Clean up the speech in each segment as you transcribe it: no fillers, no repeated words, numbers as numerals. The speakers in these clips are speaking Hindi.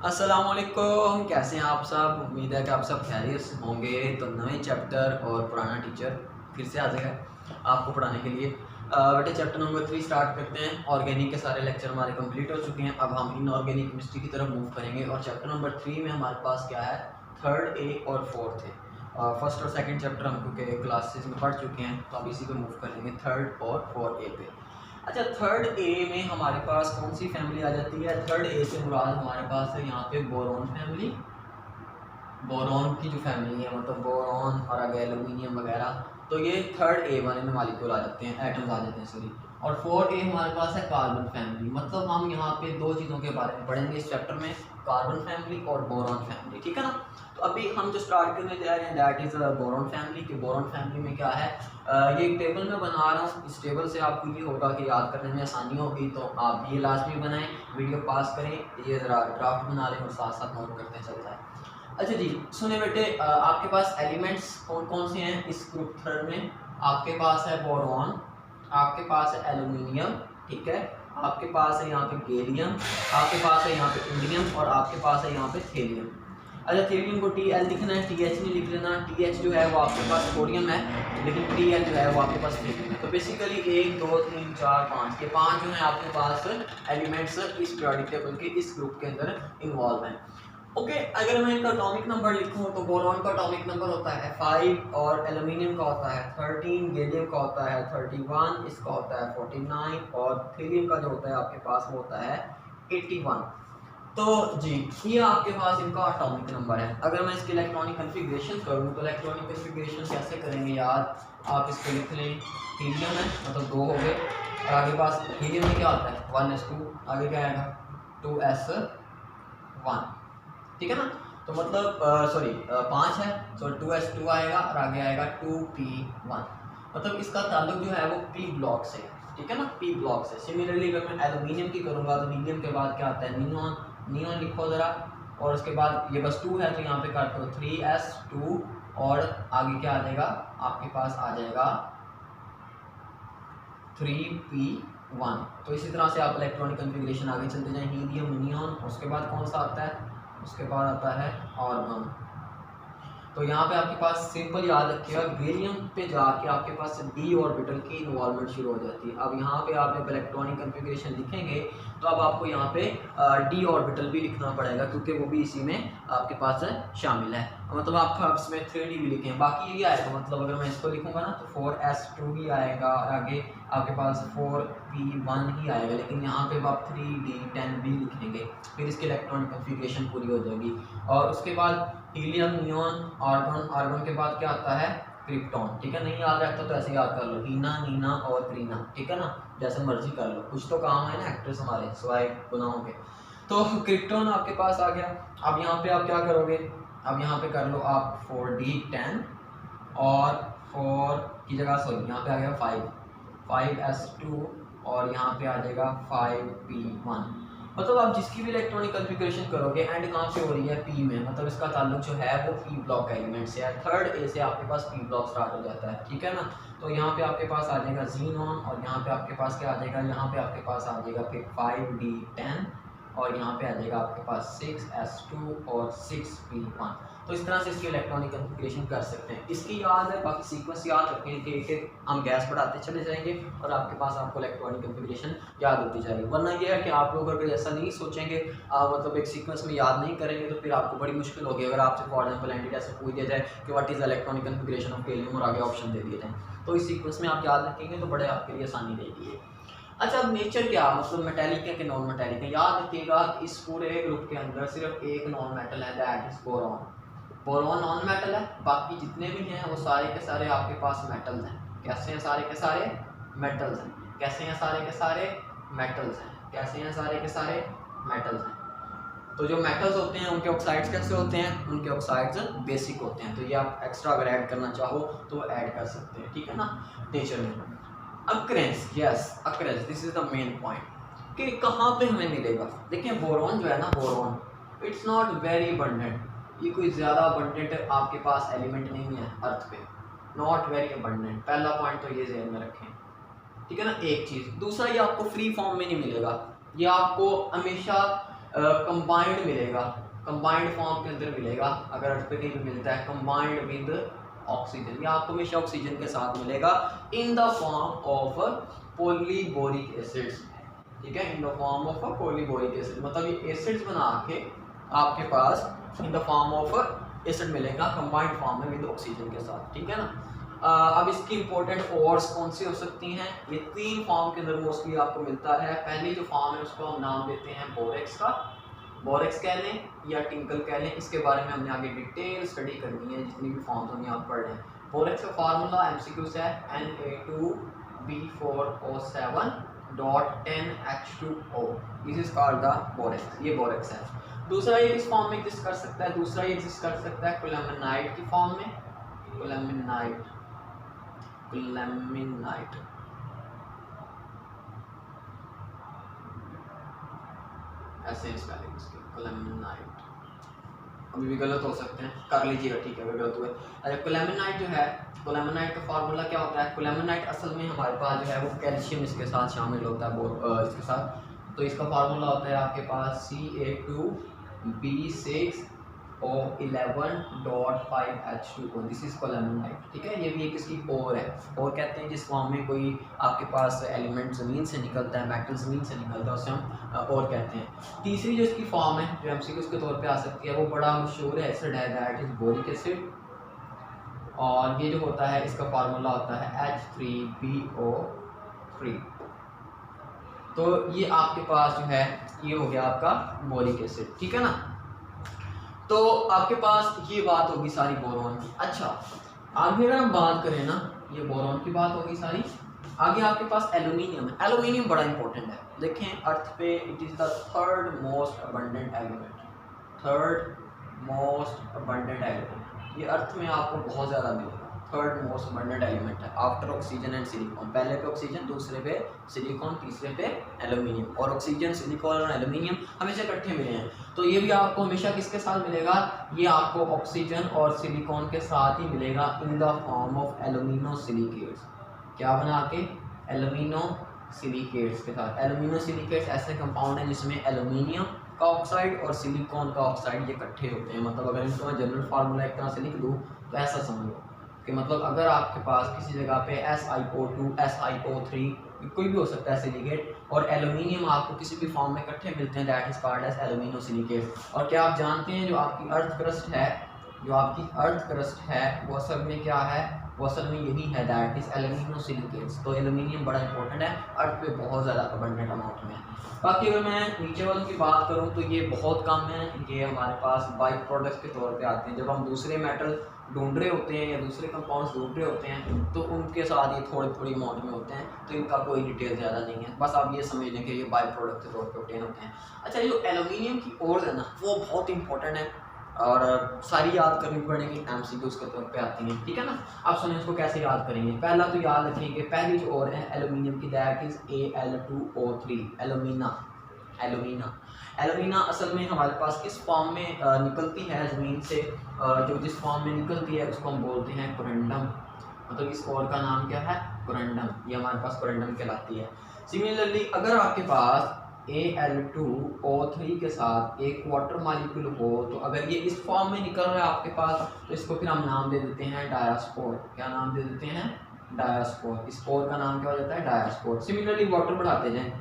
अस्सलामुअलैकुम, कैसे हैं आप सब। उम्मीद है कि आप सब खैरियत से होंगे। तो नए चैप्टर और पुराना टीचर फिर से हाजिर है आपको पढ़ाने के लिए। बेटे चैप्टर नंबर 3 स्टार्ट करते हैं। ऑर्गेनिक के सारे लेक्चर हमारे कंप्लीट हो चुके हैं। अब हम इनऑर्गेनिक केमिस्ट्री की तरफ मूव करेंगे और चैप्टर नंबर 3 में हमारे पास क्या है, थर्ड ए और फोर्थ है। फर्स्ट और सेकंड चैप्टर हम क्योंकि क्लासेस में पढ़ चुके हैं तो अब इसी पे मूव कर लेंगे थर्ड और फोर्थ ए पे। अच्छा, थर्ड ए में हमारे पास कौन सी फैमिली आ जाती है। थर्ड ए से मुराद हमारे पास है यहाँ पे बोरॉन फैमिली। बोरॉन की जो फैमिली है मतलब बोरॉन और आगे एल्यूमिनियम वगैरह, तो ये थर्ड ए वाले में मालिक्यूल आ जाते हैं, एटम्स आ जाते हैं सॉरी। और फोर्थ ए हमारे पास है कार्बन फैमिली। मतलब हम यहाँ पे दो चीज़ों के बारे में पढ़ेंगे इस चैप्टर में, कार्बन फैमिली और बोरॉन फैमिली, ठीक है ना। तो अभी हम जो स्टार्ट करने जा रहे हैं दैट इज़ बोरॉन फैमिली। कि बोरॉन फैमिली में क्या है, ये एक टेबल में बना रहा हूँ। इस टेबल से आपको ये होगा कि याद करने में आसानी होगी, तो आप ये लाजमी बनाएं, वीडियो पास करें, ये ज़रा ड्राफ्ट बना लें और साथ साथ नोट करते चलता है। अच्छा जी, सुने बेटे, आपके पास एलिमेंट्स कौन कौन से हैं इस ग्रुप थर्ड में। आपके पास है बोरॉन, आपके पास है एल्यूमिनियम, ठीक है, आपके पास है यहाँ पे गैलियम, आपके पास है यहाँ पे इंडियम और आपके पास है यहाँ पे थेलियम। अच्छा, थेलियम को Tl लिखना है, TH नहीं लिख लेना। TH जो है वो आपके पास सोडियम है, लेकिन Tl जो है वो आपके पास थेलियम है। तो बेसिकली 1 2 3 4 5 के 5 जो है आपके पास एलिमेंट्स इस पीरियोडिक टेबल के इस ग्रुप के अंदर इन्वॉल्व हैं। ओके, अगर मैं इनका एटॉमिक नंबर लिखूं तो बोरॉन का एटॉमिक नंबर होता है 5 और एल्यूमिनियम का होता है 13, गैलियम का होता है 31, इसका होता है 49 और थीलियम का जो होता है आपके पास वो होता है 81। तो जी, ये आपके पास इनका एटॉमिक नंबर है। अगर मैं इसके इलेक्ट्रॉनिक कन्फिग्रेशन करूँ तो इलेक्ट्रॉनिक कन्फिग्रेशन कैसे करेंगे यार, आप इसको लिख लें, हीलियम है मतलब 2 हो गए और आगे पास हीलियम में क्या होता है 1s2, आगे क्या आएगा 2s1, ठीक है ना। तो मतलब सॉरी 5 है तो 2s2 आएगा और आगे आएगा 2p1। मतलब इसका ताल्लुक जो है वो p ब्लॉक से, ठीक है ना, p ब्लॉक से। सिमिलरली अगर मैं एल्यूमिनियम की करूँगा तो हीलियम के बाद क्या आता है नियॉन, नियॉन लिखो ज़रा, और उसके बाद ये बस 2 है तो यहाँ पे काट दो 3s2 और आगे क्या आ जाएगा आपके पास आ जाएगा 3p1। तो इसी तरह से आप इलेक्ट्रॉनिक कन्फिग्रेशन आगे चलते जाएं, हीलियम, नियॉन, उसके बाद कौन सा आता है, उसके बाद आता है आर्गन। तो यहाँ पे आपके पास सिंपल याद रखिएगा, गैलियम पे जाके आपके पास डी ऑर्बिटल की इन्वॉल्वमेंट शुरू हो जाती है। अब यहाँ पे आप जब इलेक्ट्रॉनिक कन्फिग्रेशन लिखेंगे तो अब आपको यहाँ पे डी ऑर्बिटल भी लिखना पड़ेगा क्योंकि वो भी इसी में आपके पास शामिल है। मतलब आप इसमें 3D भी लिखें, बाकी ये आएगा। मतलब अगर मैं इसको लिखूंगा ना तो 4s2 ही आएगा, आगे आपके पास 4p1 ही आएगा, लेकिन यहाँ पे आप 3d10 भी लिखेंगे, फिर इसकी इलेक्ट्रॉनिक कन्फिग्रेशन पूरी हो जाएगी। और उसके बाद हीलियम, नियॉन, आर्गन, आर्गन के बाद क्या आता है क्रिप्टॉन, ठीक है। नहीं याद रहता तो ऐसे याद कर लो, हीना, नीना और क्रीना, ठीक है ना, जैसे मर्जी कर लो, कुछ तो काम है ना एक्ट्रेस हमारे सिवाय गुनाहों के। तो क्रिप्टॉन आपके पास आ गया। अब यहाँ पे आप क्या करोगे, अब यहाँ पे कर लो आप 4d10 और 4 की जगह सॉरी यहाँ पे आ गया 5s2 और यहाँ पे आ जाएगा 5p1। मतलब आप जिसकी भी इलेक्ट्रॉनिक कन्फिग्रेशन करोगे एंड कहाँ पे हो रही है पी में, मतलब इसका ताल्लुक जो है वो पी ब्लॉक एलिमेंट से है। थर्ड ए से आपके पास पी ब्लॉक स्टार्ट हो जाता है, ठीक है ना। तो यहाँ पे आपके पास आ जाएगा जीनॉन और यहाँ पे आपके पास क्या आ जाएगा, यहाँ पे आपके पास आ जाएगा फिर 5d10 और यहाँ पे आ जाएगा आपके पास 6s2 और 6p1। तो इस तरह से इसकी इलेक्ट्रॉनिक कन्फिग्रेशन कर सकते हैं। इसकी याद है, बाकी सीक्वेंस याद रखें कि एक हम गैस बढ़ाते चले जाएंगे और आपके पास आपको इलेक्ट्रॉनिक कन्फिग्रेशन याद होती जाएगी। वरना यह है कि आप लोग अगर ऐसा नहीं सोचेंगे, मतलब एक सीक्वेंस में याद नहीं करेंगे तो फिर आपको बड़ी मुश्किल होगी। अगर आपसे फॉर एग्जाम्पल एंटी ऐसे पूछ दिया जाए कि what is electronic configuration of gallium और आगे ऑप्शन दे दिए जाए, तो इस सीक्वेंस में आप याद रखेंगे तो बड़े आपके लिए आसानी रहेगी। अच्छा, अब नेचर क्या, मतलब मेटेलिक है कि नॉन मेटेलिक है। याद रखिएगा इस पूरे ग्रुप के अंदर सिर्फ एक नॉन मेटल है, that is boron. Boron non metal है, बाकी जितने भी हैं वो सारे के सारे आपके पास मेटल्स हैं। कैसे हैं सारे के सारे मेटल्स हैं, कैसे हैं सारे के सारे मेटल्स हैं, कैसे हैं सारे के सारे मेटल्स हैं। तो जो मेटल्स होते हैं उनके ऑक्साइड्स कैसे होते हैं, उनके ऑक्साइड्स बेसिक होते हैं। तो ये आप एक्स्ट्रा अगर ऐड करना चाहो तो ऐड कर सकते हैं, ठीक है ना। नेचर में occurrence, yes occurrence, this is the main point कि कहाँ पे हमें मिलेगा। देखिए बोरॉन जो है ना, boron it's not very abundant, ये कोई ज़्यादा अबंडेंट आपके पास एलिमेंट नहीं है अर्थ पे, नॉट वेरी अबंडेंट। पहला पॉइंट तो ये ध्यान में रखें, ठीक है ना। एक चीज़, दूसरा ये आपको फ्री फॉर्म में नहीं मिलेगा, ये आपको हमेशा कंबाइंड मिलेगा, कंबाइंड फॉर्म के अंदर मिलेगा। अगर अर्थ पे कहीं पे मिलता है कंबाइंड विद ऑक्सीजन, या आपको हमेशा ऑक्सीजन के साथ मिलेगा in the form of polyboric acids, ठीक है, in the form of polyboric acid, मतलब ये एसिड्स बना के आपके पास in the form of acid मिलेगा कंबाइंड फॉर्म में विद ऑक्सीजन के साथ, ठीक है ना। अब इसकी इंपॉर्टेंट ओर्स कौन सी हो सकती हैं, ये 3 फॉर्म के अंदर मोस्टली आपको मिलता है। पहली जो फॉर्म है उसको हम नाम देते हैं बोरेक्स का, बोरेक्स कह लें या टिंकल कह लें, इसके बारे में हमने आगे डिटेल स्टडी करनी है, जितनी भी फॉर्म्स हमने आप पढ़ रहे हैं। बोरेक्स का फार्मूला एमसीक्यू से है Na2B4O7.10H2O, this is called the borax, ये बोरेक्स है। दूसरा ये किस फॉर्म में एग्जिस्ट कर सकता है, दूसरा ये एग्जिस्ट कर सकता है कोलैमिनाइट की फॉर्म में, कोलैमिनाइट, कोलैमिनाइट, ऐसे स्पेलिंग इसके, कोलैमिनाइट, अभी भी गलत हो सकते हैं, कर लीजिएगा, ठीक है, अगर गलत हुए। अच्छा, कोलैमिनाइट जो है, कोलैमिनाइट का फार्मूला क्या होता है, कोलैमिनाइट असल में हमारे पास जो है वो कैल्शियम इसके साथ शामिल होता है, इसके साथ, तो इसका फार्मूला होता है आपके पास Ca2B6O11.5H2O, दिस इज कोलैमिनाइट, ठीक है। ये भी एक इसकी ओर है, और कहते हैं जिस फॉर्म में कोई आपके पास एलिमेंट ज़मीन से निकलता है, मेटल ज़मीन से निकलता है, उसे हम और कहते हैं। तीसरी जो इसकी फॉर्म है जो एमसीक्यूज़ के तौर पे आ सकती है, वो बड़ा मशहूर है एसिड है, दैट इज बोरिक एसिड, और ये जो होता है इसका फार्मूला होता है H3BO3। तो ये आपके पास जो है ये हो गया आपका बोरिक एसिड, ठीक है ना। तो आपके पास ये बात होगी सारी बोरॉन की। अच्छा, आगे अगर हम बात करें ना, ये बोरॉन की बात होगी सारी, आगे आपके पास एल्यूमिनियम है। एल्यूमिनियम बड़ा इंपॉर्टेंट है, देखें अर्थ पे it is the third most abundant element, third most abundant element, ये अर्थ में आपको बहुत ज़्यादा मिलेगा, थर्ड मोस्ट अबंडेंट एलिमेंट है आफ्टर ऑक्सीजन एंड सिलिकॉन। पहले पे ऑक्सीजन, दूसरे पे सिलिकॉन, तीसरे पे एल्यूमिनियम, और ऑक्सीजन, सिलिकॉन और एल्यूमिनियम हमेशा इकट्ठे मिले हैं। तो ये भी आपको हमेशा किसके साथ मिलेगा, ये आपको ऑक्सीजन और सिलिकॉन के साथ ही मिलेगा in the form of alumino silicates, क्या बना के, एल्यूमिनो सिलिकेट्स के साथ। एल्यूमिनो सिलिकेट्स ऐसे कंपाउंड हैं जिसमें एल्यूमिनियम का ऑक्साइड और सिलिकॉन का ऑक्साइड ये इकट्ठे होते हैं। मतलब अगर इनको मैं जनरल फार्मूला एक तरह से लिख दूँ तो ऐसा समझो कि मतलब अगर आपके पास किसी जगह पे SiO2, SiO3 कोई भी हो सकता है सिलिकेट, और एल्यूमिनियम आपको किसी भी फॉर्म में इकट्ठे मिलते हैं, that is called as aluminosilicate. और क्या आप जानते हैं जो आपकी अर्थ क्रस्ट है, जो आपकी अर्थ क्रस्ट है वो असल में क्या है, वो असल में यही है, दैट इज एल्यूमिनो सिलिकेट्स। तो एल्यूमिनियम बड़ा इंपॉर्टेंट है, अर्थ पे बहुत ज़्यादा अबंडेंट अमाउंट में है। बाकी अगर मैं नीचे वालों की बात करूँ तो ये बहुत कम है, ये हमारे पास बाई प्रोडक्ट्स के तौर पे आते हैं। जब हम दूसरे मेटल ढूंढ रहे होते हैं या दूसरे कंपाउंड्स ढूंढ रहे होते हैं तो उनके साथ ये थोड़ी थोड़ी अमाउंट में होते हैं, तो इनका कोई डिटेल ज़्यादा नहीं है, बस आप ये समझ लें कि ये बाई प्रोडक्ट के तौर पे ऑब्टेन होते हैं। अच्छा, जो एल्यूमिनियम की ओर्स है ना वो बहुत इंपॉर्टेंट है, और सारी याद करनी पड़ेगी, एमसीक्यूज़ के तौर पे आती हैं, ठीक है ना। आप सुनिए इसको कैसे याद करेंगे। पहला तो याद रखिए कि पहली जो ओर है एल्यूमिनियम की, that is Al2O3, alumina, alumina. Alumina असल में हमारे पास किस फॉर्म में निकलती है ज़मीन से, जो जिस फॉर्म में निकलती है उसको हम बोलते हैं कोरेंडम, मतलब इस ओर का नाम क्या है, कोरेंडम, ये हमारे पास कोरेंडम कहलाती है। सिमिलरली अगर आपके पास Al2O3 के साथ एक वाटर मॉलिक्यूल हो, तो अगर ये इस फॉर्म में निकल रहा है आपके पास, तो इसको फिर हम नाम दे देते हैं डायास्पोर। क्या नाम दे देते हैं, डायास्पोर। इस ओर का नाम क्या हो जाता है, डायास्पोर। सिमिलरली वाटर बढ़ाते जाएं,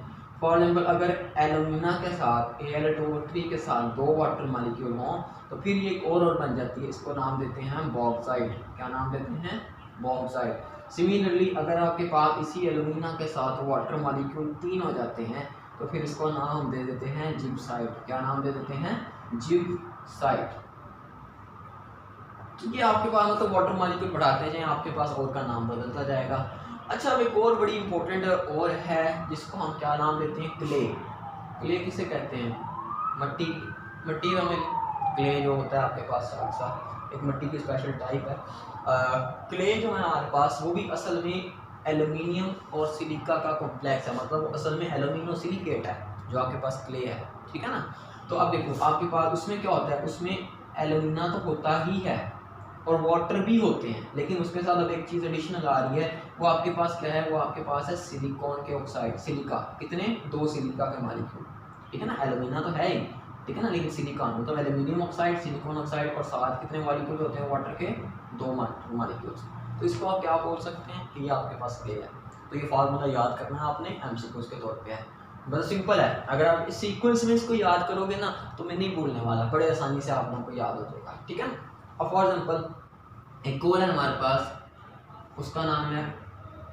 फॉर एग्जाम्पल अगर एल्यूमिना के साथ Al2O3 के साथ 2 वाटर मॉलिक्यूल हों तो फिर ये एक और बन जाती है, इसको नाम देते हैं बॉक्साइड। क्या नाम देते हैं, बॉक्साइड। सिमिलरली अगर आपके पास इसी एल्यूमिना के साथ वाटर मॉलिक्यूल 3 हो जाते हैं तो फिर इसको नाम दे देते हैं जिप्साइड। क्या नाम दे देते हैं, जिप्साइड। तो ये आपके पास मतलब वाटर मॉलिक्यूल बढ़ाते जाएं, आपके पास और का नाम बदलता जाएगा। अच्छा, अब एक और बड़ी इंपॉर्टेंट और है जिसको हम क्या नाम देते हैं, क्ले। क्ले किसे कहते हैं, मट्टी, मट्टी में क्ले जो होता है आपके पास अक्सर एक मट्टी की स्पेशल टाइप है। क्ले जो है हमारे पास वो भी असल में एल्यूमिनियम और सिलिका का कॉम्प्लेक्स है, मतलब असल में एल्यूमिनो सिलिकेट है जो आपके पास क्ले है, ठीक है ना। तो अब देखो आपके पास उसमें क्या होता है, उसमें एल्यूमिना तो होता ही है और वाटर भी होते हैं, लेकिन उसके साथ अब एक चीज़ एडिशनल आ रही है, वो आपके पास क्या है, वो आपके पास है सिलिकॉन के ऑक्साइड, सिलिका। कितने, 2 सिलिका के मॉलिक्यूल, ठीक है ना। एल्यूमिना तो है ही, ठीक है ना। लेकिन सिलिकॉन मतलब एल्यूमिनियम ऑक्साइड, सिलिकॉन ऑक्साइड और साथ कितने मॉलिक्यूल होते हैं वाटर के, 2 मॉलिक्यूल्स। तो इसको आप क्या बोल सकते हैं कि ये आपके पास क्ले है। तो ये फार्मूला याद करना है आपने, एमसीक्यूज के तौर पे है, बहुत सिंपल है। अगर आप इस सीक्वेंस में इसको याद करोगे ना तो मैं नहीं भूलने वाला, बड़े आसानी से आप लोगों को याद हो जाएगा, ठीक है। अब फॉर एग्जाम्पल एक और है हमारे पास, उसका नाम है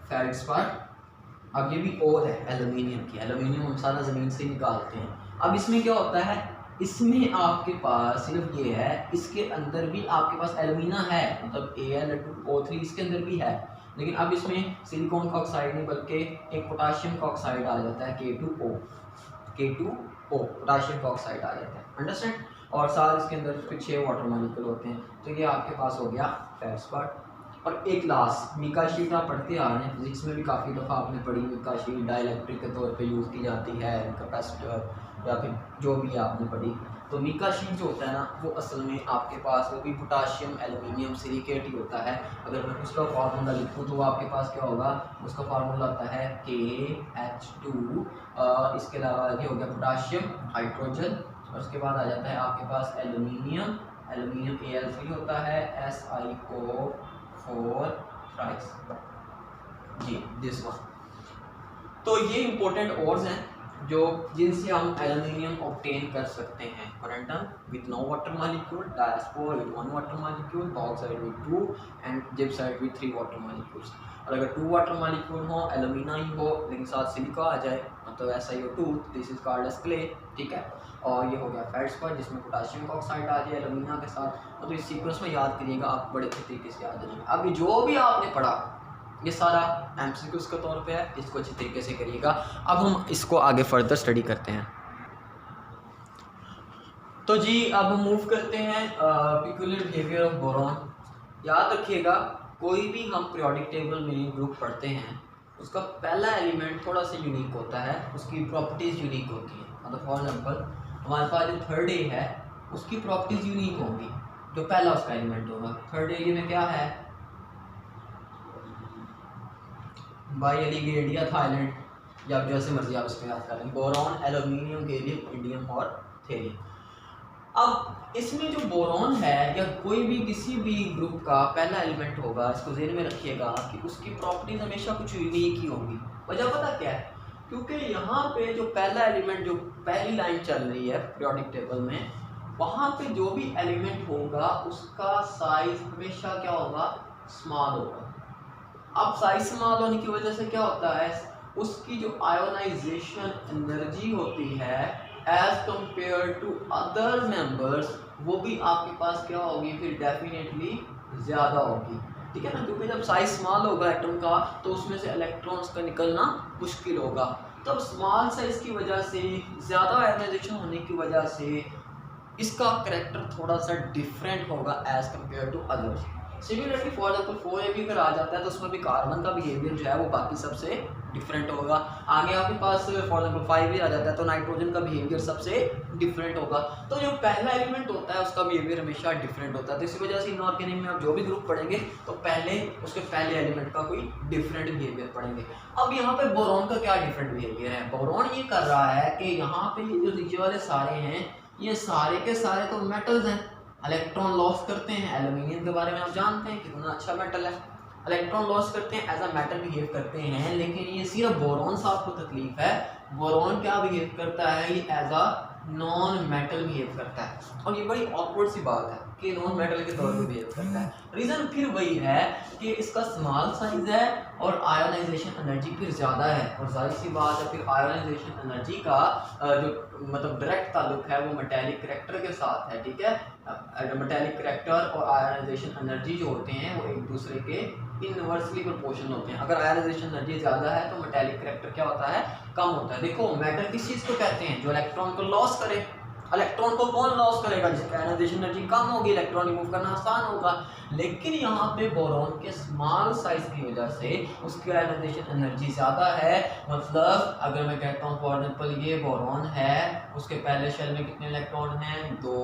फेल्डस्पार। अब ये भी और है एल्यूमिनियम की, एल्यूमिनियम हम सारा ज़मीन से निकालते हैं। अब इसमें क्या होता है, इसमें आपके पास सिर्फ ये है, इसके अंदर भी आपके पास एल्यूमिना है, मतलब Al2O3 इसके अंदर भी है, लेकिन अब इसमें सिलिकॉन का ऑक्साइड नहीं बल्कि एक पोटाशियम का ऑक्साइड आ जाता है, K2O पोटाशियम का ऑक्साइड आ जाता है, अंडरस्टैंड। और साथ इसके अंदर फिर 6 वाटर मॉलिक्यूल होते हैं। तो ये आपके पास हो गया फेल्डस्पार। और एक लास्ट मिका शीट आप पढ़ते आ रहे हैं, फिजिक्स में भी काफ़ी दफ़ा आपने पढ़ी, मिका शीट डाइलेक्ट्रिक के तौर पे यूज़ की जाती है, कैपेसिटर या फिर जो भी आपने पढ़ी। तो मिका शीट जो होता है ना वो असल में आपके पास वो भी पोटाशियम एल्यूमिनियम सिलिकेट ही होता है। अगर मैं उसका फार्मूला लिखूँ तो आपके पास क्या होगा, उसका फार्मूला आता है KH2, इसके अलावा ये हो गया पोटाशियम हाइड्रोजन, और उसके बाद आ जाता है आपके पास एल्यूमिनियम Al3 होता है, SiO4 thrice ji, this one. तो ये इंपॉर्टेंट ओर्स हैं जो जिनसे हम एल्यूमिनियम ऑब्टेन कर सकते हैं। Corundum with no water molecule, diaspore with 1 water molecule, bauxite with 2 and gibbsite with 3 water molecules. और अगर 2 वाटर मॉलिक्यूल हो, एल्यूमिना ही हो लेकिन साथ सिलिका आ जाए, मतलब SiO2, this is called as clay, ठीक है। और ये हो गया फेल्डस्पार जिसमें पोटाशियम का ऑक्साइड आ जाए एल्यूमिना के साथ। तो इस सीक्वेंस में याद करिएगा, आप बड़े अच्छे तरीके से याद करिएगा। अभी जो भी आपने पढ़ा ये सारा एमसीक्यूज के तौर पे है, इसको अच्छी तरीके से करिएगा। अब हम इसको आगे फर्दर स्टडी करते हैं। तो जी अब हम मूव करते हैं पिक्यूलियर बिहेवियर ऑफ बोरॉन। याद रखिएगा, कोई भी हम पीरियोडिक टेबल में ग्रुप पढ़ते हैं उसका पहला एलिमेंट थोड़ा सा यूनिक होता है, उसकी प्रॉपर्टीज़ यूनिक होती हैं। मतलब फॉर एग्जाम्पल हमारे पास जो थर्ड ए है उसकी प्रॉपर्टीज़ यूनिक होंगी, जो पहला उसका एलिमेंट होगा। थर्ड ए में क्या है, बाई एलिगेडिया थाईलैंड, या जैसे मर्जी आप इसको याद करें, बोरॉन, एल्यूमिनियम, गैलियम, इंडियम और थेरियम। अब इसमें जो बोरॉन है या कोई भी किसी भी ग्रुप का पहला एलिमेंट होगा, इसको ज़हन में रखिएगा कि उसकी प्रॉपर्टीज हमेशा कुछ यूनिक ही होंगी। वजह पता क्या है, क्योंकि यहाँ पे जो पहला एलिमेंट, जो पहली लाइन चल रही है पीरियोडिक टेबल में, वहाँ पे जो भी एलिमेंट होगा उसका साइज हमेशा क्या होगा, स्मॉल होगा। अब साइज स्मॉल होने की वजह से क्या होता है, उसकी जो आयोनाइजेशन एनर्जी होती है as compare to other members, वो भी आपके पास क्या होगी, फिर डेफिनेटली ज़्यादा होगी, ठीक है ना। क्योंकि जब साइज स्मॉल होगा एटम का तो उसमें से इलेक्ट्रॉन्स का निकलना मुश्किल होगा। तब स्मॉल साइज की वजह से, ज़्यादा आयोनाइजेशन होने की वजह से इसका करैक्टर थोड़ा सा डिफरेंट होगा as compare to others. Similarly for example 4AB अगर आ जाता है तो उसमें भी कार्बन का बिहेवियर जो है वो बाकी सबसे डिफरेंट होगा। आगे आपके पास फॉर एग्जाम्पल 5A आ जाता है तो नाइट्रोजन का बिहेवियर सबसे डिफरेंट होगा। तो जो पहला एलिमेंट होता है उसका बिहेवियर हमेशा डिफरेंट होता है। तो इसी वजह से इनऑर्गेनिक में आप जो भी ग्रुप पढ़ेंगे तो पहले उसके पहले एलिमेंट का कोई डिफरेंट बिहेवियर पढ़ेंगे। अब यहाँ पे बोरॉन का क्या डिफरेंट बिहेवियर है, बोरॉन ये कर रहा है कि यहाँ पे जो नीचे वाले सारे हैं ये सारे के सारे तो मेटल्स हैं, इलेक्ट्रॉन लॉस करते हैं। एल्यूमिनियम के बारे में आप जानते हैं कितना अच्छा मेटल है, इलेक्ट्रॉन लॉस करते हैं, एज अ मेटल बिहेव करते हैं। लेकिन ये सिर्फ बोरॉन साहब को तकलीफ है, बोरॉन क्या बिहेव करता है, ये as a non metal behave करता है। और ये बड़ी ऑकवर्ड सी बात है कि नॉन मेटल के तौर पे बिहेव करता है। रीज़न फिर वही है कि इसका स्मॉल साइज है और आयोनाइजेशन एनर्जी फिर ज़्यादा है। और जाहिर सी बात है फिर आयोनाइजेशन एनर्जी का जो मतलब डायरेक्ट ताल्लुक है वो मेटेलिक करैक्टर के साथ है, ठीक है। मेटेलिक करैक्टर और आयोनाइजेशन एनर्जी जो होते हैं वो एक दूसरे के इनवर्सली प्रोपोर्शनल होते हैं। अगर आयोनाइजेशन एनर्जी ज़्यादा है तो मेटेलिक करैक्टर क्या होता है, कम होता है। देखो मेटल किस चीज़ को कहते हैं, जो इलेक्ट्रॉन को लॉस करे। इलेक्ट्रॉन को कौन लॉस करेगा, जिसकी आयोनाइजेशन एनर्जी कम होगी, इलेक्ट्रॉन रिमूव करना आसान होगा। लेकिन यहाँ पे बोरॉन के स्मॉल साइज की वजह से उसकी आयोनाइजेशन एनर्जी ज़्यादा है। मतलब अगर मैं कहता हूँ फॉर एग्जाम्पल ये बोरॉन है, उसके पहले शेल में कितने इलेक्ट्रॉन हैं, 2,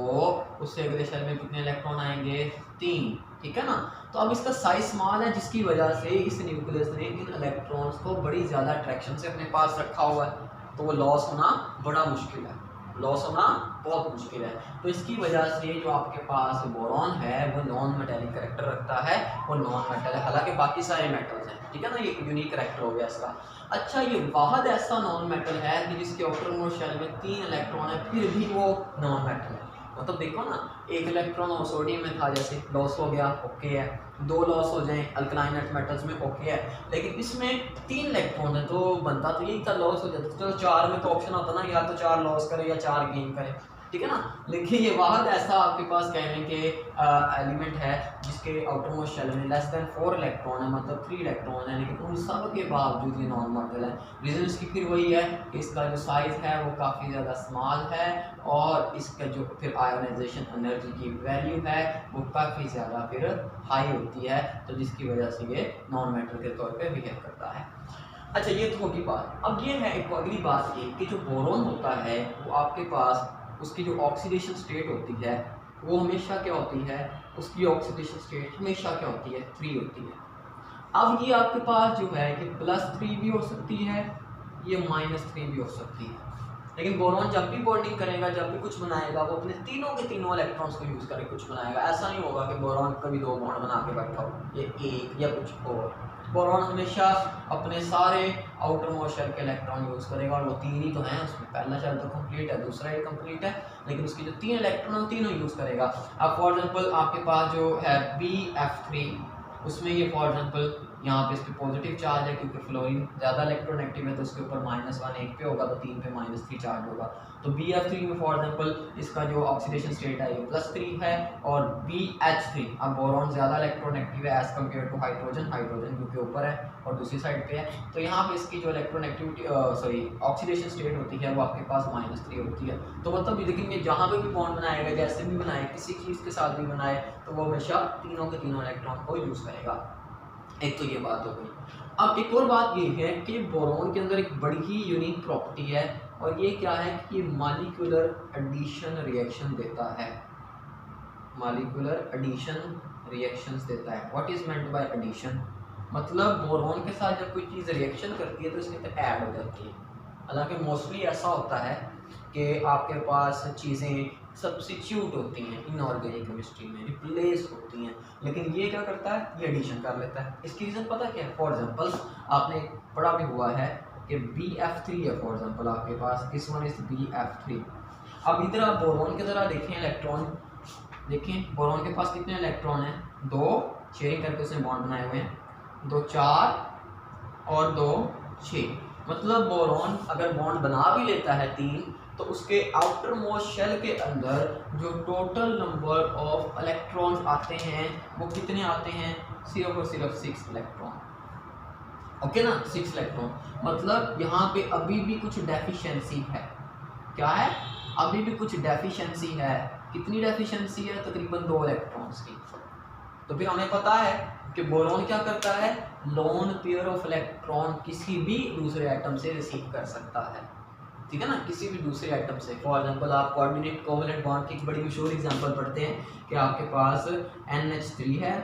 उससे अगले शेल में कितने इलेक्ट्रॉन आएंगे, 3, ठीक है ना। तो अब इसका साइज स्मॉल है जिसकी वजह से इस न्यूक्लियस ने इन इलेक्ट्रॉन्स को बड़ी ज़्यादा अट्रैक्शन से अपने पास रखा हुआ है, तो वो लॉस होना बड़ा मुश्किल है। लॉस होना बहुत मुश्किल है। तो इसकी वजह से जो आपके पास बोरॉन है वो नॉन मेटेलिक करेक्टर रखता है, वो नॉन मेटल है, हालांकि बाकी सारे मेटल्स हैं, ठीक है ना, ये यूनिक करेक्टर हो गया इसका। अच्छा, ये वाहद ऐसा नॉन मेटल है कि जिसके आउटर मोस्ट शेल में 3 इलेक्ट्रॉन है, फिर भी वो नॉन मेटल है। मतलब देखो ना, एक इलेक्ट्रॉन और सोडियम में था, जैसे लॉस हो गया, ओके है, 2 लॉस हो जाए अल्कलाइन अर्थ मेटल्स में, ओके है, लेकिन इसमें 3 इलेक्ट्रॉन है, तो बनता तो यही था, लॉस हो जाता। चलो 4 में तो ऑप्शन होता ना, या तो 4 लॉस करे या 4 गेन करे, ठीक है ना। लेकिन ये वाहद ऐसा आपके पास कहने के एलिमेंट है जिसके आउटर मोस्ट शेल में लेस देन 4 इलेक्ट्रॉन है, मतलब 3 इलेक्ट्रॉन है, लेकिन उन सब के बावजूद ये नॉन मेटल है। रीज़न इसकी फिर वही है कि इसका जो साइज़ है वो काफ़ी ज़्यादा स्मॉल है, और इसका जो फिर आयोनाइजेशन एनर्जी की वैल्यू है वो काफ़ी ज़्यादा फिर हाई होती है, तो जिसकी वजह से ये नॉन मेटल के तौर पे बिहेव करता है। अच्छा, ये तो होगी बात। अब ये है एक अगली बात ये कि जो बोरॉन होता है वो आपके पास उसकी जो ऑक्सीडेशन स्टेट होती है वो हमेशा क्या होती है, उसकी ऑक्सीडेशन स्टेट हमेशा क्या होती है, 3 होती है। अब ये आपके पास जो है कि +3 भी हो सकती है, ये -3 भी हो सकती है, लेकिन बोरॉन जब भी बॉन्डिंग करेगा, जब भी कुछ बनाएगा, वो अपने तीनों के तीनों इलेक्ट्रॉन्स को यूज़ करके कुछ बनाएगा। ऐसा नहीं होगा कि बोरॉन कभी 2 बॉन्ड बना के बैठा हो, ये एक या कुछ और। बोरॉन हमेशा अपने सारे आउटर मोस्ट शेल के इलेक्ट्रॉन यूज़ करेगा, और वो 3 ही तो हैं उसमें, पहला शेल तो कंप्लीट है, दूसरा ही कंप्लीट है, लेकिन उसकी जो 3 इलेक्ट्रॉन तीनों यूज़ करेगा। अब फॉर एग्जांपल आपके पास जो है BF3, उसमें ये फॉर एग्जांपल यहाँ पे इस पर पॉजिटिव चार्ज है, क्योंकि फ्लोरीन ज़्यादा इलेक्ट्रोनेगेटिव है, तो उसके ऊपर -1 एक पे होगा, तो 3 पे -3 चार्ज होगा। तो BF3 में फॉर एग्जांपल इसका जो ऑक्सीडेशन स्टेट है ये +3 है, और BH3, अब बोरॉन ज़्यादा इलेक्ट्रोनेगेटिव है as compare to hydrogen, hydrogen क्योंकि ऊपर है और दूसरी साइड पे है, तो यहाँ पे इसकी जो इलेक्ट्रोनेगेटिविटी ऑक्सीडेशन स्टेट होती है वो आपके पास -3 होती है। तो मतलब देखेंगे जहाँ पे भी बॉन्ड बनाएगा, जैसे भी बनाए, किसी चीज़ के साथ भी बनाए, तो वो हमेशा तीनों के तीनों इलेक्ट्रॉन को यूज़ करेगा। एक तो ये बात हो गई। अब एक और बात ये है कि बोरॉन के अंदर एक बड़ी ही यूनिक प्रॉपर्टी है, और ये क्या है कि ये मॉलिक्यूलर एडिशन रिएक्शन देता है, मॉलिक्यूलर एडिशन रिएक्शंस देता है। What is meant by addition, मतलब बोरॉन के साथ जब कोई चीज़ रिएक्शन करती है तो इसके अंदर ऐड हो जाती है। हालांकि मोस्टली ऐसा होता है कि आपके पास चीज़ें सब्स्टिट्यूट होती हैं इनऑर्गेनिक केमिस्ट्री में, रिप्लेस होती हैं, लेकिन ये क्या करता है, ये एडिशन कर लेता है। इसकी रीज़न पता क्या है, फॉर एग्जांपल आपने पढ़ा भी हुआ है कि BF3 है फॉर एग्जांपल आपके पास, दिस वन इज BF3। अब इधर आप बोरॉन की तरह देखें इलेक्ट्रॉन, देखें बोरॉन के पास कितने इलेक्ट्रॉन हैं, 2 शेयरिंग करके उसने बॉन्ड बनाए हुए हैं, 2 4 और 2 6। मतलब बोरॉन अगर बॉन्ड बना भी लेता है 3, तो उसके आउटर मोस्ट शेल के अंदर जो टोटल नंबर ऑफ इलेक्ट्रॉन्स आते हैं वो कितने आते हैं, सिर्फ और सिर्फ 6 इलेक्ट्रॉन, ओके ना, 6 इलेक्ट्रॉन। मतलब यहाँ पे अभी भी कुछ डेफिशिएंसी है, क्या है, अभी भी कुछ डेफिशिएंसी है। कितनी डेफिशिएंसी है, तकरीबन 2 इलेक्ट्रॉन्स की। तो फिर हमें पता है कि बोरॉन क्या करता है, लोन पेयर ऑफ इलेक्ट्रॉन किसी भी दूसरे एटम से रिसीव कर सकता है, ठीक है ना, किसी भी दूसरे एटम से। फॉर एग्जांपल आप कोऑर्डिनेट कोवलेंट बॉन्ड की एक बड़ी मशहूर एग्जांपल पढ़ते हैं कि आपके पास NH3 है,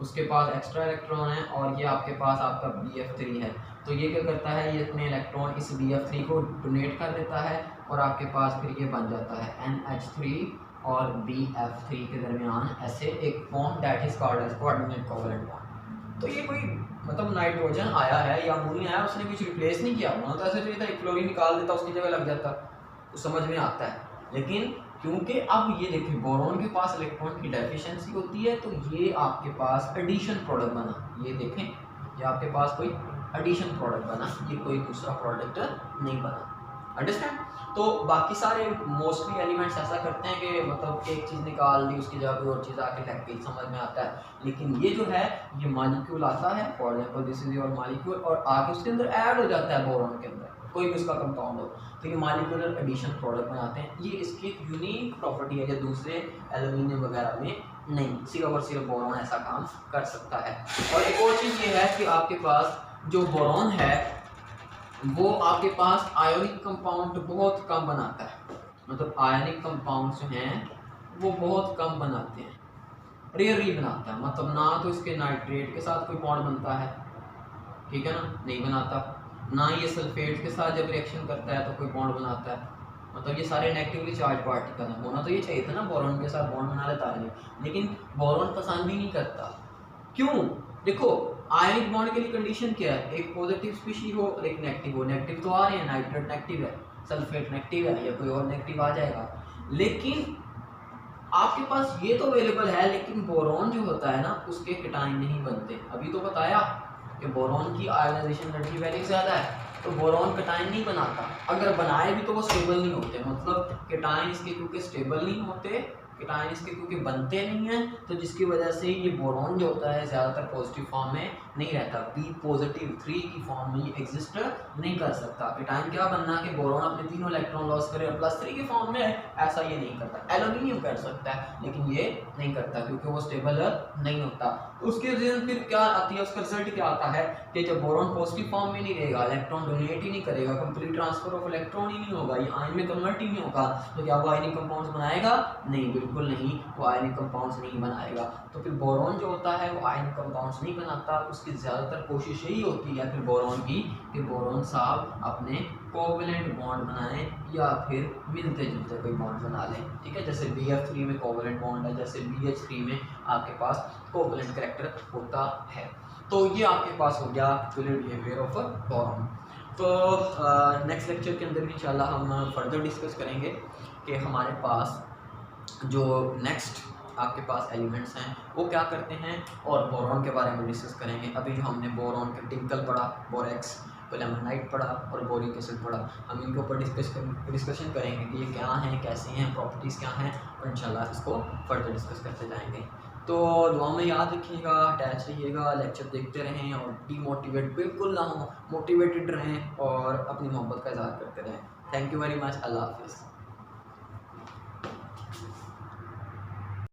उसके पास एक्स्ट्रा इलेक्ट्रॉन है, और ये आपके पास आपका BF3 है। तो ये क्या करता है, ये अपने इलेक्ट्रॉन इस BF3 को डोनेट कर देता है, और आपके पास फिर ये बन जाता है NH3 और BF3 के दरमियान ऐसे एक bond that is called as coordinate covalent bond. तो ये कोई मतलब नाइट्रोजन आया है या अमोनिया आया, उसने कुछ रिप्लेस नहीं किया, होना तो ऐसे चाहिए था एक फ्लोरीन निकाल देता, उसकी जगह लग जाता, तो समझ में आता है। लेकिन क्योंकि अब ये देखिए बोरॉन के पास इलेक्ट्रॉन की डेफिशिएंसी होती है, तो ये आपके पास एडिशन प्रोडक्ट बना, ये देखें, ये आपके पास कोई एडिशन प्रोडक्ट बना, ये कोई दूसरा प्रोडक्ट नहीं बना, अंडरस्टैंड। तो बाकी सारे मोस्टली एलिमेंट्स ऐसा करते हैं कि मतलब एक चीज़ निकाल दी, उसकी जगह कोई और चीज़ आके लग गई, समझ में आता है। लेकिन ये जो है ये मॉलिक्यूल आता है, for example this is your molecule, और आके उसके अंदर ऐड हो जाता है बोरॉन के अंदर, कोई भी उसका कंपाउंड हो, तो ये मॉलिक्यूलर एडिशन प्रोडक्ट बनाते हैं। ये इसकी एक यूनिक प्रॉपर्टी है जो दूसरे एल्यूमिनियम वगैरह में नहीं, सिर्फ और सिर्फ बोरॉन ऐसा काम कर सकता है। और एक और चीज़ ये है कि आपके पास जो बोरॉन है वो आपके पास आयोनिक कंपाउंड बहुत कम बनाता है, मतलब आयोनिक कंपाउंड्स जो हैं वो बहुत कम बनाते हैं, रेयरली बनाता है। मतलब ना तो इसके नाइट्रेट के साथ कोई बॉन्ड बनता है, ठीक है ना, नहीं बनाता, ना ये सल्फेट के साथ जब रिएक्शन करता है तो कोई बॉन्ड बनाता है, मतलब ये सारे नेगेटिवली चार्ज पार्टिकल हैं। होना तो ये चाहिए था ना, बोरॉन के साथ बॉन्ड बना लेता है, लेकिन बोरॉन पसंद ही नहीं करता। क्यों? देखो आयनिक बॉन्ड के लिए कंडीशन क्या है, एक पॉजिटिव स्पीशी हो और एक नेगेटिव हो। नेगेटिव तो आ रहे हैं, नाइट्रेट नेगेटिव है, सल्फेट नेगेटिव है, या कोई और नेगेटिव आ जाएगा। लेकिन आपके पास ये तो अवेलेबल है, लेकिन बोरॉन जो होता है ना उसके केटाइन नहीं बनते। अभी तो बताया कि बोरॉन की आयोनाइजेशन एनर्जी वैल्यू ज़्यादा है, तो बोरॉन केटाइन नहीं बनाता। अगर बनाए भी तो वो स्टेबल नहीं होते, मतलब केटाइन इसके क्योंकि स्टेबल नहीं होते, केटाइन इसके क्योंकि बनते नहीं हैं, तो जिसकी वजह से ये बोरॉन जो होता है ज़्यादातर पॉजिटिव फॉर्म में नहीं रहता, बी पॉजिटिव 3 की फॉर्म में ये एग्जिस्ट नहीं कर सकता। केटाइन क्या बनना कि बोरॉन अपने तीनों इलेक्ट्रॉन लॉस करे और +3 की फॉर्म में, ऐसा ये नहीं करता। एल्यूमिनियम कर सकता है लेकिन ये नहीं करता क्योंकि वो स्टेबल नहीं होता। तो उसके रीजन फिर क्या आती है, उसका रिजल्ट क्या आता है कि जब बोरॉन पॉजिटिव फॉर्म में नहीं रहेगा, इलेक्ट्रॉन डोनेट ही नहीं करेगा, कंप्लीट ट्रांसफर ऑफ इलेक्ट्रॉन ही नहीं होगा, ये आयन में कन्वर्ट ही नहीं होगा, तो क्या वो आयनिक कंपाउंड्स बनाएगा? नहीं, बिल्कुल नहीं, वो आयनिक कंपाउंड्स नहीं बनाएगा। तो फिर बोरॉन जो होता है वो आयनिक कंपाउंड्स नहीं बनाता। उसकी ज़्यादातर कोशिश यही होती है फिर बोरॉन की कि बोरॉन साहब अपने कोवेलेंट बॉन्ड बनाएं या फिर मिलते जुलते कोई बॉन्ड बना लें। ठीक है, जैसे BF3 में कोवेलेंट बॉन्ड है, जैसे BH3 में आपके पास कोवेलेंट कैरेक्टर होता है। तो ये आपके पास हो गया एक्चुअली बिहेवियर ऑफ बोरॉन। तो नेक्स्ट लेक्चर के अंदर इंशाल्लाह हम फर्दर डिस्कस करेंगे कि हमारे पास जो नेक्स्ट आपके पास एलिमेंट्स हैं वो क्या करते हैं, और बोरॉन के बारे में डिस्कस करेंगे। अभी जो हमने बोरॉन का टिंकल पढ़ा, बोरेक्स, पोलेमोनाइट पढ़ा और बोरिक एसिड पढ़ा, हम इनके ऊपर डिस्कशन करेंगे कि ये क्या हैं, कैसे हैं, प्रॉपर्टीज़ क्या हैं, और इंशाल्लाह इसको फर्दर डिस्कस करते जाएंगे। तो दुआ में याद रखिएगा, अटैच रहिएगा, लेक्चर देखते रहें और डीमोटिवेट बिल्कुल ना हो, मोटिवेटेड रहें और अपनी मोहब्बत का इजहार करते रहें। Thank you very much. अल्लाह हाफिज़।